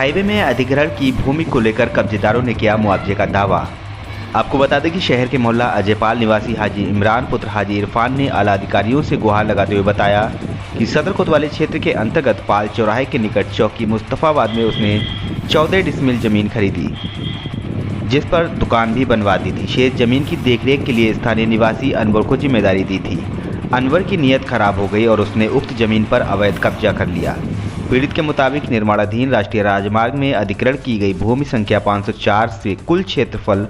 Highway में अधिग्रहण की भूमि को लेकर कब्जेदारों ने किया मुआवजे का दावा। आपको बता दें कि शहर के मोहल्ला अजयपाल निवासी हाजी इमरान पुत्र हाजी इरफान ने आला अधिकारियों से गुहार लगाते हुए बताया कि सदर कोतवाली क्षेत्र के अंतर्गत पाल चौराहे के निकट चौकी मुस्तफ़ाबाद में उसने 14 डिसमिल जमीन खरीदी, जिस पर दुकान भी बनवा दी थी। शेष जमीन की देखरेख के लिए स्थानीय निवासी अनवर को जिम्मेदारी दी थी। अनवर की नीयत खराब हो गई और उसने उक्त जमीन पर अवैध कब्जा कर लिया। पीड़ित के मुताबिक निर्माणाधीन राष्ट्रीय राजमार्ग में अधिग्रहण की गई भूमि संख्या 504 से कुल क्षेत्रफल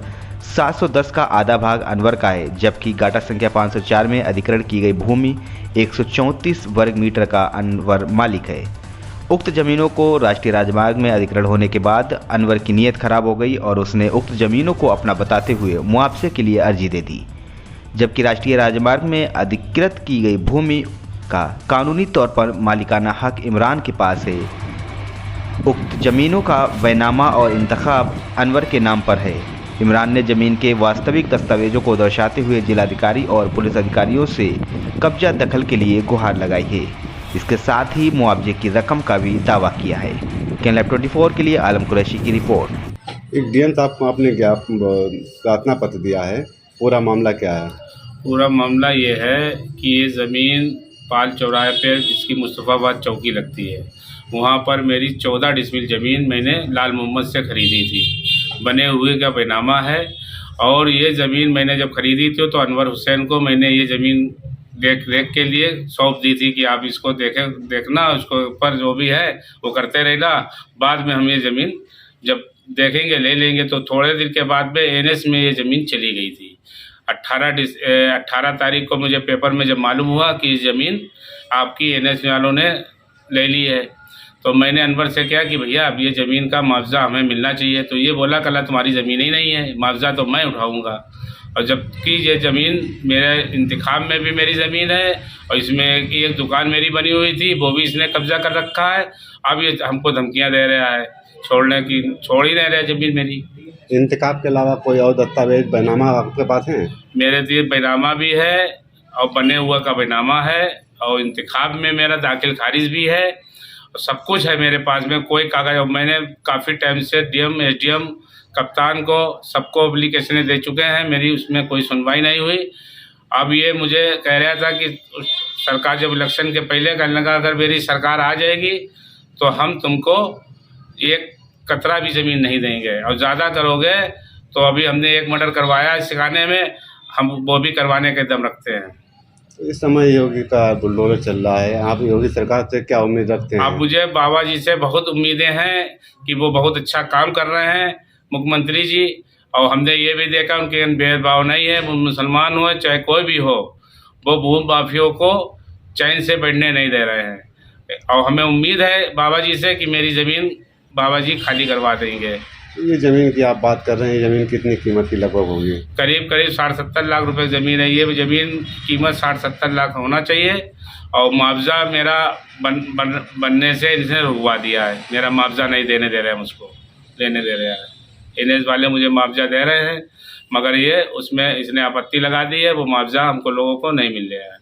710 का आधा भाग अनवर का है, जबकि गाटा संख्या 504 में अधिग्रहण की गई भूमि 134 वर्ग मीटर का अनवर मालिक है। उक्त जमीनों को राष्ट्रीय राजमार्ग में अधिग्रहण होने के बाद अनवर की नीयत खराब हो गई और उसने उक्त जमीनों को अपना बताते हुए मुआवजे के लिए अर्जी दे दी, जबकि राष्ट्रीय राजमार्ग में अधिकृत की गई भूमि का कानूनी तौर पर मालिकाना हक इमरान के पास है। उक्त जमीनों का बैनामा और इंतखाब अनवर के नाम पर है। इमरान ने जमीन के वास्तविक दस्तावेजों को दर्शाते हुए जिलाधिकारी और पुलिस अधिकारियों से कब्जा दखल के लिए गुहार लगाई है। इसके साथ ही मुआवजे की रकम का भी दावा किया है। कैन 24 के लिए आलम कुरैशी की रिपोर्ट। एक डीएम साहब को आपने प्रार्थना पत्र दिया है, पूरा मामला क्या है? पूरा मामला ये है कि ये ज़मीन पाल चौराहे पे जिसकी मुस्तफ़ाबाद चौकी लगती है, वहाँ पर मेरी 14 डिसमिल ज़मीन मैंने लाल मोहम्मद से ख़रीदी थी। बने हुए का बैनामा है। और ये ज़मीन मैंने जब ख़रीदी थी तो अनवर हुसैन को मैंने ये ज़मीन देख रेख के लिए सौंप दी थी कि आप इसको देखना, उसको ऊपर जो भी है वो करते रहना। बाद में हम ये ज़मीन जब देखेंगे ले लेंगे। तो थोड़े दिन के बाद में एनएस में ये ज़मीन चली गई थी। 18 तारीख को मुझे पेपर में जब मालूम हुआ कि ज़मीन आपकी एनएस वालों ने ले ली है, तो मैंने अनवर से कहा कि भैया अब ये ज़मीन का मुआवजा हमें मिलना चाहिए। तो ये बोला कल तुम्हारी ज़मीन ही नहीं है, मुआवजा तो मैं उठाऊंगा। और जबकि ये ज़मीन मेरे इंतखाब में भी मेरी ज़मीन है और इसमें एक दुकान मेरी बनी हुई थी, वो भी इसने कब्जा कर रखा है। अब ये हमको धमकियाँ दे रहा है छोड़ने की, छोड़ ही नहीं रहा ज़मीन मेरी। इंतखाब के अलावा कोई और दस्तावेज बैनामा आपके पास है? मेरे लिए बैनामा भी है और बने हुआ का बैनामा है और इंतखाब में मेरा दाखिल खारिज भी है और सब कुछ है मेरे पास में। कोई कागज, मैंने काफ़ी टाइम से डीएम एसडीएम कप्तान को सबको एप्लीकेशनें दे चुके हैं, मेरी उसमें कोई सुनवाई नहीं हुई। अब ये मुझे कह रहा था कि सरकार जब इलेक्शन के पहले कहने लगा अगर मेरी सरकार आ जाएगी तो हम तुमको एक कतरा भी ज़मीन नहीं देंगे और ज़्यादा करोगे तो अभी हमने एक मर्डर करवाया इस ठिकाने में, हम वो भी करवाने के दम रखते हैं। तो इस समय योगी का बुलडोजर चल रहा है, आप योगी सरकार से क्या उम्मीद रखते हैं? अब मुझे बाबा जी से बहुत उम्मीदें हैं कि वो बहुत अच्छा काम कर रहे हैं मुख्यमंत्री जी। और हमने ये भी देखा उनके भेदभाव नहीं है, वो मुसलमान हो चाहे कोई भी हो, वो भूमि माफियों को चैन से बैठने नहीं दे रहे हैं। और हमें उम्मीद है बाबा जी से कि मेरी ज़मीन बाबा जी खाली करवा देंगे। ये ज़मीन की आप बात कर रहे हैं, ज़मीन कितनी कीमत की लगभग होगी? करीब 60-70 लाख रुपए ज़मीन है। ये ज़मीन कीमत 60-70 लाख होना चाहिए और मुआवजा मेरा बनने से इसने रुकवा दिया है। मेरा मुआवजा नहीं देने दे रहे हैं, मुझको लेने दे रहे हैं। एनएस वाले मुझे मुआवजा दे रहे हैं मगर ये उसमें इसने आपत्ति लगा दी है, वो मुआवजा हमको लोगों को नहीं मिल रहा है।